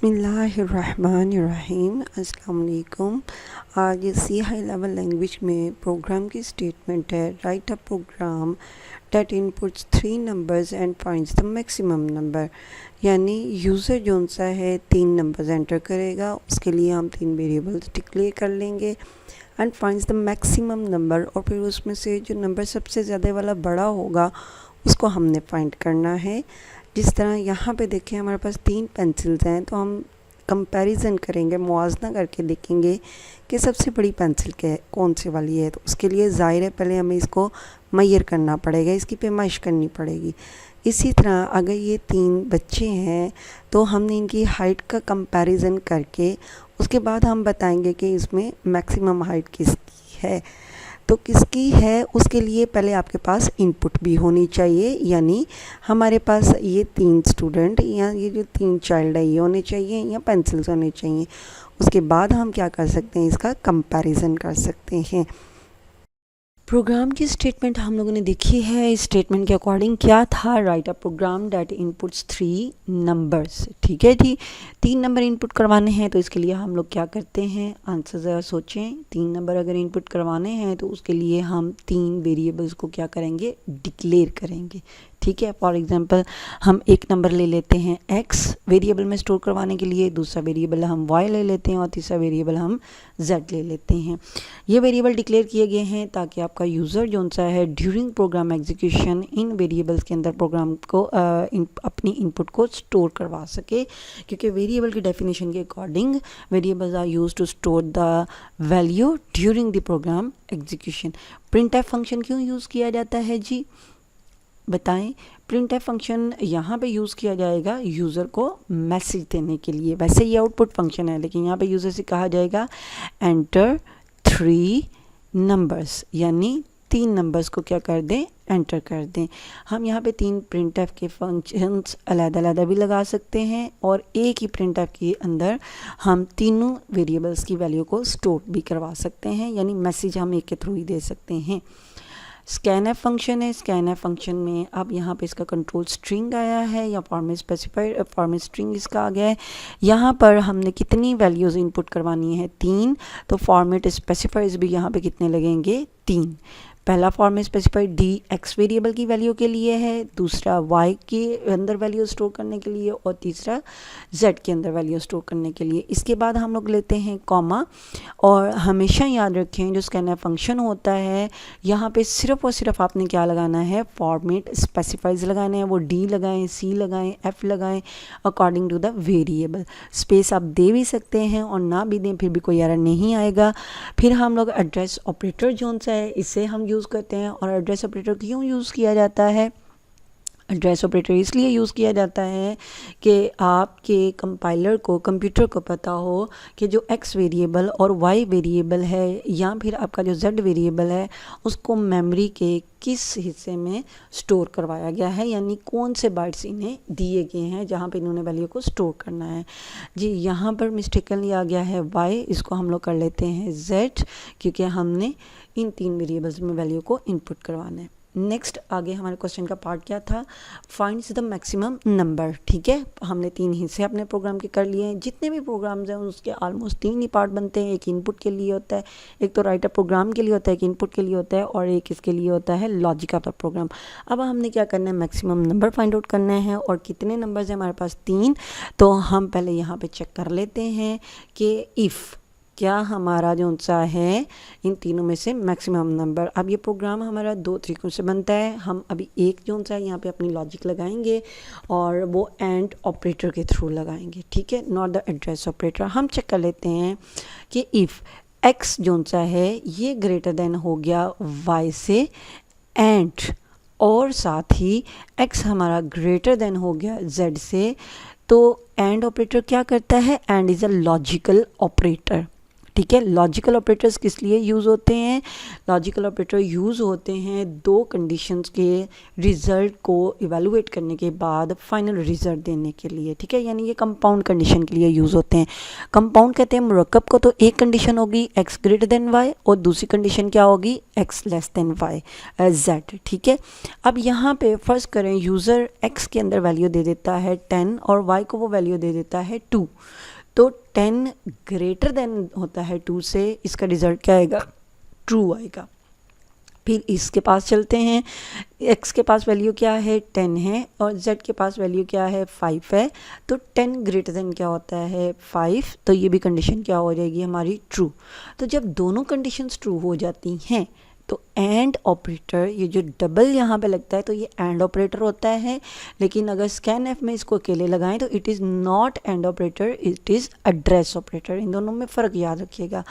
बिस्मिल्लाहिर्रहमानिर्रहीम। अस्सलाम वालेकुम। आज सी हाई लेवल लैंग्वेज में प्रोग्राम की स्टेटमेंट है, right a programme date inputs 3 numbers and finds the maximum number. यानी यूज़र जो सा है 3 नंबर्स एंटर करेगा, उसके लिए हम 3 वेरिएबल्स डिक्लेयर कर लेंगे and finds the maximum number, और फिर उसमें से जो नंबर सबसे ज़्यादा वाला बड़ा होगा उसको हमने फाइंड करना है। जिस तरह यहाँ पे देखें हमारे पास 3 पेंसिल्स हैं, तो हम कंपैरिजन करेंगे, मुआवजा करके देखेंगे कि सबसे बड़ी पेंसिल कौन सी वाली है। तो उसके लिए ज़ाहिर है पहले हमें इसको मैयर करना पड़ेगा, इसकी पैमाइश करनी पड़ेगी। इसी तरह अगर ये 3 बच्चे हैं तो हमने इनकी हाइट का कंपैरिजन करके उसके बाद हम बताएंगे कि इसमें मैक्सिमम हाइट किसकी है। तो किसकी है उसके लिए पहले आपके पास इनपुट भी होनी चाहिए, यानी हमारे पास ये 3 स्टूडेंट या ये जो 3 चाइल्ड है ये होने चाहिए या पेंसिल्स होने चाहिए। उसके बाद हम क्या कर सकते हैं, इसका कंपैरिजन कर सकते हैं। प्रोग्राम की स्टेटमेंट हम लोगों ने देखी है। इस स्टेटमेंट के अकॉर्डिंग क्या था, राइट अ प्रोग्राम डेट इनपुट्स 3 नंबर्स। ठीक है जी, 3 नंबर इनपुट करवाने हैं तो इसके लिए हम लोग क्या करते हैं, आंसर ज़रा सोचें। 3 नंबर अगर इनपुट करवाने हैं तो उसके लिए हम 3 वेरिएबल्स को क्या करेंगे, डिक्लेयर करेंगे। ठीक है, फॉर एग्जांपल हम एक नंबर ले लेते हैं x वेरिएबल में स्टोर करवाने के लिए, दूसरा वेरिएबल हम y ले लेते हैं और तीसरा वेरिएबल हम z ले लेते हैं। ये वेरिएबल डिक्लेयर किए गए हैं ताकि आपका यूज़र जो सा है ड्यूरिंग प्रोग्राम एग्जीक्यूशन इन वेरिएबल्स के अंदर प्रोग्राम को अपनी इनपुट को स्टोर करवा सके, क्योंकि वेरिएबल की डेफिनेशन के according variables are used to store the value during the program execution. Printf function क्यों यूज़ किया जाता है जी, बताएं। प्रिंटफ फंक्शन यहाँ पे यूज़ किया जाएगा यूज़र को मैसेज देने के लिए। वैसे ये आउटपुट फंक्शन है, लेकिन यहाँ पे यूज़र से कहा जाएगा एंटर 3 नंबर्स, यानी 3 नंबर्स को क्या कर दें, एंटर कर दें। हम यहाँ पे 3 प्रिंटफ के फंक्शंस अलग-अलग भी लगा सकते हैं और एक ही प्रिंटफ के अंदर हम तीनों वेरिएबल्स की वैल्यू को स्टोर भी करवा सकते हैं, यानी मैसेज हम एक के थ्रू ही दे सकते हैं। स्कैनएफ फंक्शन है, स्कैनएफ फंक्शन में अब यहाँ पे इसका कंट्रोल स्ट्रिंग आया है या फॉर्मेट स्पेसिफाइड फॉर्मेट स्ट्रिंग इसका आ गया है। यहाँ पर हमने कितनी वैल्यूज़ इनपुट करवानी है, 3। तो फॉर्मेट स्पेसिफाइज भी यहाँ पे कितने लगेंगे, 3। पहला format specified D x variable की वैल्यू के लिए है, दूसरा वाई के अंदर वैल्यू स्टोर करने के लिए और तीसरा जेड के अंदर वैल्यू स्टोर करने के लिए। इसके बाद हम लोग लेते हैं कॉमा, और हमेशा याद रखें जो स्कैनएफ फंक्शन होता है यहाँ पे सिर्फ और सिर्फ आपने क्या लगाना है, फॉर्मेट स्पेसिफाइज लगाना है। वो डी लगाएं, सी लगाएं, एफ लगाएं according to the variable. Space आप दे भी सकते हैं और ना भी दें, फिर भी कोई एरर नहीं आएगा। फिर हम लोग एड्रेस ऑपरेटर जो सा है इसे हम यूज़ करते हैं। और एड्रेस ऑपरेटर क्यों यूज़ किया जाता है, एड्रेस ऑपरेटर इसलिए यूज़ किया जाता है कि आपके कंपाइलर को, कंप्यूटर को पता हो कि जो एक्स वेरिएबल और वाई वेरिएबल है या फिर आपका जो जेड वेरिएबल है उसको मेमोरी के किस हिस्से में स्टोर करवाया गया है, यानी कौन से बाइट्स इन्हें दिए गए हैं जहाँ पे इन्होंने वैल्यू को स्टोर करना है। जी यहाँ पर मिस्टेकनली आ गया है वाई, इसको हम लोग कर लेते हैं जेड, क्योंकि हमने इन 3 वेरिएबल्स में वैल्यू को इनपुट करवाना है। नेक्स्ट आगे हमारे क्वेश्चन का पार्ट क्या था, फाइंड्स द मैक्सिमम नंबर। ठीक है, हमने 3 हिस्से अपने प्रोग्राम के कर लिए हैं। जितने भी प्रोग्राम्स हैं उसके ऑलमोस्ट 3 ही पार्ट बनते हैं। एक इनपुट के लिए होता है, एक तो राइट अ प्रोग्राम के लिए होता है, एक इनपुट के लिए होता है और एक इसके लिए होता है लॉजिक ऑफ द प्रोग्राम। अब हमने क्या करना है, मैक्सिमम नंबर फाइंड आउट करना है। और कितने नंबर्स हैं हमारे पास, 3। तो हम पहले यहाँ पे चेक कर लेते हैं कि इफ़ क्या हमारा जो सा है इन तीनों में से मैक्सिमम नंबर। अब ये प्रोग्राम हमारा 2 तरीकों से बनता है। हम अभी एक जो सा है यहाँ पे अपनी लॉजिक लगाएंगे और वो एंड ऑपरेटर के थ्रू लगाएंगे। ठीक है, नॉट द एड्रेस ऑपरेटर। हम चेक कर लेते हैं कि इफ़ एक्स जो सा है ये ग्रेटर देन हो गया वाई से एंड, और साथ ही एक्स हमारा ग्रेटर देन हो गया जेड से, तो एंड ऑपरेटर क्या करता है, and is a logical operator. ठीक है। लॉजिकल ऑपरेटर्स किस लिए यूज़ होते हैं? लॉजिकल ऑपरेटर यूज़ होते हैं दो कंडीशंस के रिजल्ट को इवेलुएट करने के बाद फाइनल रिजल्ट देने के लिए, ठीक है। यानी ये कंपाउंड कंडीशन के लिए यूज़ होते हैं। कंपाउंड कहते हैं मुरक्कब को, तो एक कंडीशन होगी x ग्रेटर देन y और दूसरी कंडीशन क्या होगी x less than y z, ठीक है। अब यहाँ पे फर्स्ट करें, यूज़र x के अंदर वैल्यू दे देता है 10 और y को वो वैल्यू दे देता है 2, तो 10 ग्रेटर देन होता है 2 से, इसका रिजल्ट क्या आएगा? ट्रू आएगा। फिर इसके पास चलते हैं, x के पास वैल्यू क्या है 10 है और z के पास वैल्यू क्या है 5 है, तो 10 ग्रेटर देन क्या होता है 5, तो ये भी कंडीशन क्या हो जाएगी हमारी ट्रू। तो जब दोनों कंडीशंस ट्रू हो जाती हैं तो एंड ऑपरेटर, ये जो डबल यहाँ पे लगता है तो ये एंड ऑपरेटर होता है, लेकिन अगर स्कैन एफ में इसको अकेले लगाएं तो it is not and operator, it is address operator. इन दोनों में फ़र्क याद रखिएगा।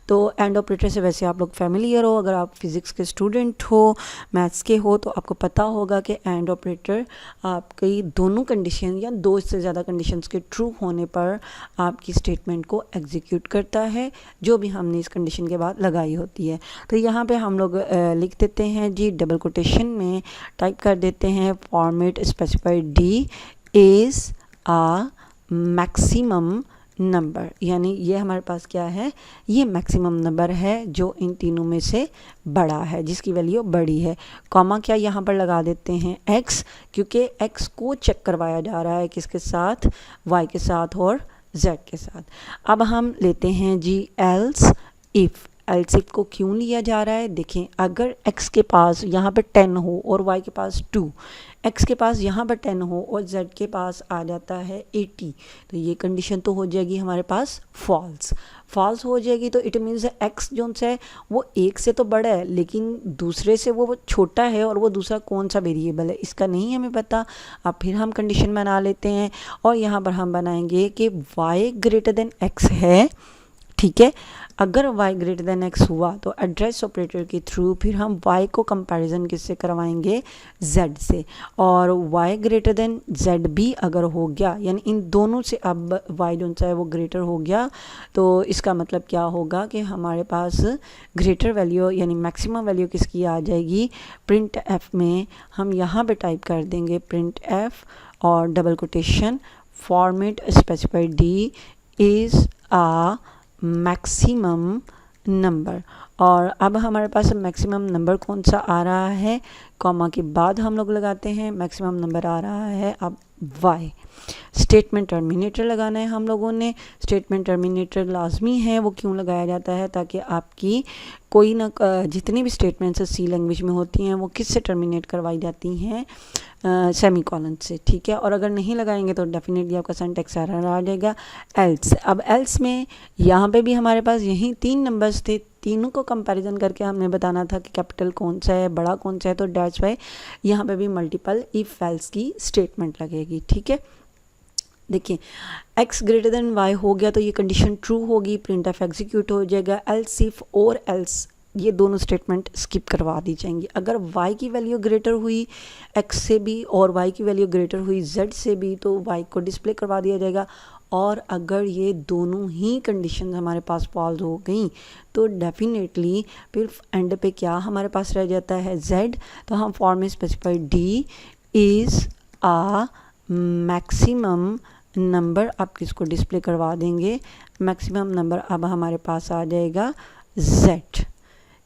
तो एंड ऑपरेटर से वैसे आप लोग फैमिलियर हो, अगर आप फिज़िक्स के स्टूडेंट हो, मैथ्स के हो, तो आपको पता होगा कि एंड ऑपरेटर आपकी दोनों कंडीशन या दो से ज़्यादा कंडीशंस के ट्रू होने पर आपकी स्टेटमेंट को एग्जीक्यूट करता है, जो भी हमने इस कंडीशन के बाद लगाई होती है। तो यहाँ पे हम लोग लिख देते हैं जी, डबल कोटेशन में टाइप कर देते हैं format specified D is uh maximum number, यानी ये हमारे पास क्या है, ये मैक्सिमम नंबर है जो इन तीनों में से बड़ा है, जिसकी वैल्यू बड़ी है। कॉमा क्या यहाँ पर लगा देते हैं x, क्योंकि x को चेक करवाया जा रहा है किसके साथ, y के साथ और z के साथ। अब हम लेते हैं जी एल्स इफ़। एल्स इफ को क्यों लिया जा रहा है? देखें, अगर x के पास यहाँ पर 10 हो और y के पास 2, x के पास यहाँ पर 10 हो और z के पास आ जाता है 80, तो ये कंडीशन तो हो जाएगी हमारे पास फॉल्स हो जाएगी। तो इट मीन्स x जो है वो एक से तो बड़ा है लेकिन दूसरे से वो छोटा है, और वो दूसरा कौन सा वेरिएबल है इसका नहीं हमें पता। अब फिर हम कंडीशन बना लेते हैं और यहाँ पर हम बनाएंगे कि y ग्रेटर देन x है, ठीक है। अगर y ग्रेटर देन x हुआ तो एड्रेस ऑपरेटर के थ्रू फिर हम y को कंपैरिजन किससे करवाएंगे, z से, और y ग्रेटर देन z भी अगर हो गया, यानी इन दोनों से अब y जो है वो ग्रेटर हो गया, तो इसका मतलब क्या होगा कि हमारे पास ग्रेटर वैल्यू यानी मैक्सिमम वैल्यू किसकी आ जाएगी, प्रिंट एफ में हम यहाँ पे टाइप कर देंगे प्रिंट एफ और double quotation format specified D is uh maximum number. और अब हमारे पास मैक्सिमम नंबर कौन सा आ रहा है, कॉमा के बाद हम लोग लगाते हैं मैक्सिमम नंबर आ रहा है अब y। स्टेटमेंट टर्मिनेटर लगाना है हम लोगों ने। स्टेटमेंट टर्मिनेटर लाजमी है, वो क्यों लगाया जाता है, ताकि आपकी कोई ना जितनी भी स्टेटमेंट्स सी लैंग्वेज में होती हैं वो किससे टर्मिनेट करवाई जाती हैं, सेमी कॉलन से, ठीक है। और अगर नहीं लगाएंगे तो डेफिनेटली आपका सिंटैक्स एरर आ जाएगा। एल्स, अब एल्स में यहाँ पे भी हमारे पास यही 3 नंबर्स थे, तीनों को कंपैरिजन करके हमने बताना था कि कैपिटल कौन सा है, बड़ा कौन सा है, तो डैट्स वाई यहाँ पे भी मल्टीपल इफ एल्स की स्टेटमेंट लगेगी, ठीक है। देखिए x ग्रेटर देन y हो गया तो ये कंडीशन ट्रू होगी, प्रिंट एफ एग्जीक्यूट हो जाएगा। एल्स इफ और एल्स ये दोनों स्टेटमेंट स्किप करवा दी जाएंगी। अगर y की वैल्यू ग्रेटर हुई x से भी और y की वैल्यू ग्रेटर हुई z से भी तो y को डिस्प्ले करवा दिया जाएगा। और अगर ये दोनों ही कंडीशन हमारे पास फॉल्स हो गई तो डेफिनेटली फिर एंड पे क्या हमारे पास रह जाता है z। तो हम फॉर्म में specified d is uh maximum number, आप किसको डिस्प्ले करवा देंगे, मैक्सिमम नंबर अब हमारे पास आ जाएगा z,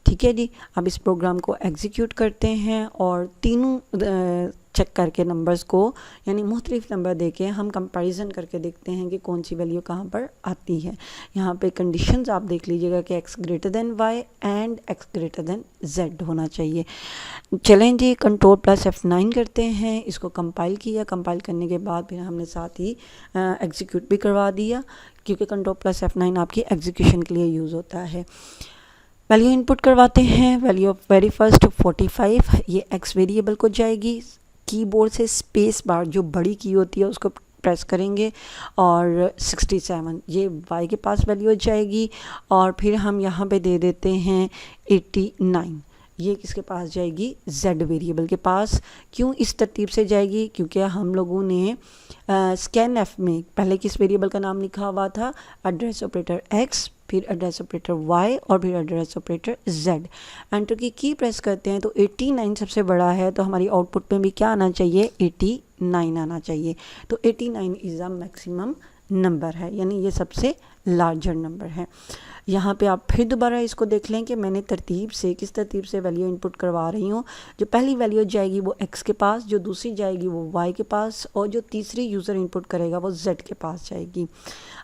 ठीक है जी। अब इस प्रोग्राम को एग्जीक्यूट करते हैं और तीनों चेक करके नंबर्स को यानी मुख्तलिफ नंबर देके हम कंपैरिजन करके देखते हैं कि कौन सी वैल्यू कहाँ पर आती है। यहाँ पे कंडीशंस आप देख लीजिएगा कि x greater than y and x greater than z होना चाहिए। चलें जी, Ctrl+F9 करते हैं, इसको कंपाइल किया, कंपाइल करने के बाद फिर हमने साथ ही एग्जीक्यूट भी करवा दिया, क्योंकि Ctrl+F9 आपकी एग्जीक्यूशन के लिए यूज़ होता है। वैल्यू इनपुट करवाते हैं, वैल्यू ऑफ वेरी फर्स्ट 45, ये x वेरिएबल को जाएगी। कीबोर्ड से स्पेस बार जो बड़ी की होती है उसको प्रेस करेंगे और 67 ये y के पास वैल्यू जाएगी। और फिर हम यहाँ पे दे देते हैं 89, ये किसके पास जाएगी, z वेरिएबल के पास। क्यों इस तरतीब से जाएगी, क्योंकि हम लोगों ने स्कैन एफ में पहले किस वेरिएबल का नाम लिखा हुआ था, एड्रेस ऑपरेटर x, फिर एड्रेस ऑपरेटर y और फिर एड्रेस ऑपरेटर z। एंटर की प्रेस करते हैं तो 89 सबसे बड़ा है, तो हमारी आउटपुट में भी क्या आना चाहिए, 89 आना चाहिए। तो 89 इज़ अ मैक्सिमम नंबर है, यानी ये सबसे लार्जर नंबर है। यहाँ पे आप फिर दोबारा इसको देख लें कि मैंने किस तरतीब से वैल्यू इनपुट करवा रही हूँ। जो पहली वैल्यू जाएगी वो x के पास, जो दूसरी जाएगी वो y के पास, और जो तीसरी यूज़र इनपुट करेगा वो z के पास जाएगी।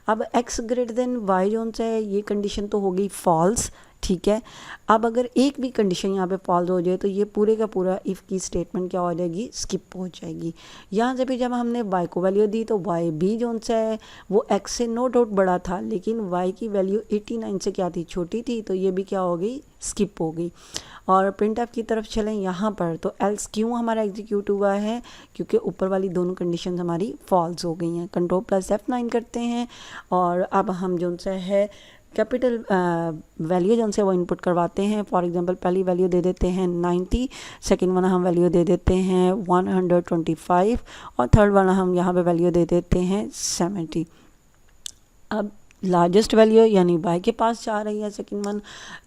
अब x ग्रेटर देन y जो सा है, ये कंडीशन तो हो गई फॉल्स, ठीक है। अब अगर एक भी कंडीशन यहाँ पे फॉल्स हो जाए तो ये पूरे का पूरा इफ़ की स्टेटमेंट क्या हो जाएगी, स्किप हो जाएगी। यहाँ से भी जब हमने y को वैल्यू दी तो y भी जो सा है वो x से नो डाउट बड़ा था, लेकिन y की वैल्यू 89 से क्या थी, छोटी थी, तो ये भी क्या हो गई, स्किप हो गई। और प्रिंट एफ की तरफ चलें यहाँ पर, तो एल्स क्यों हमारा एग्जीक्यूट हुआ है, क्योंकि ऊपर वाली दोनों कंडीशन हमारी फॉल्स हो गई हैं। कंट्रोल प्लस F9 करते हैं और अब हम जो सा है कैपिटल वैल्यू जो से वो इनपुट करवाते हैं। फॉर एग्जांपल पहली वैल्यू दे देते हैं 90, सेकंड वाला हम वैल्यू दे देते हैं 125 और थर्ड वाला हम यहाँ पे वैल्यू दे देते हैं 70। अब लार्जेस्ट वैल्यू यानी y के पास जा रही है सेकंड वन,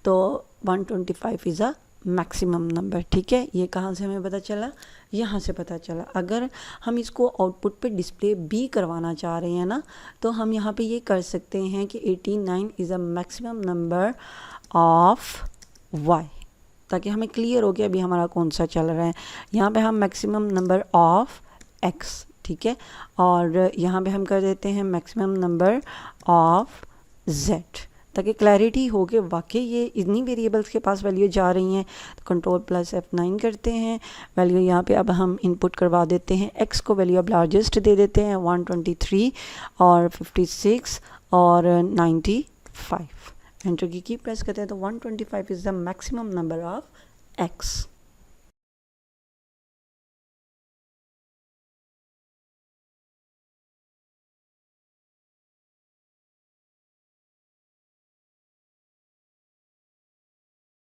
तो 125 इज़ अ मैक्सिमम नंबर, ठीक है। ये कहाँ से हमें पता चला, यहाँ से पता चला। अगर हम इसको आउटपुट पे डिस्प्ले भी करवाना चाह रहे हैं ना, तो हम यहाँ पे ये कर सकते हैं कि 89 is a maximum number of y, ताकि हमें क्लियर हो कि अभी हमारा कौन सा चल रहा है। यहाँ पे हम मैक्सिमम नंबर ऑफ x, ठीक है, और यहाँ पे हम कर देते हैं मैक्सिमम नंबर ऑफ z, ताकि क्लैरिटी हो कि वाकई ये इतनी वेरिएबल्स के पास वैल्यू जा रही हैं। तो कंट्रोल प्लस F9 करते हैं, वैल्यू यहाँ पे अब हम इनपुट करवा देते हैं। x को वैल्यू अब लार्जेस्ट दे देते हैं 123 और 56 और 95। एंटर की प्रेस करते हैं तो 125 is the maximum number of x।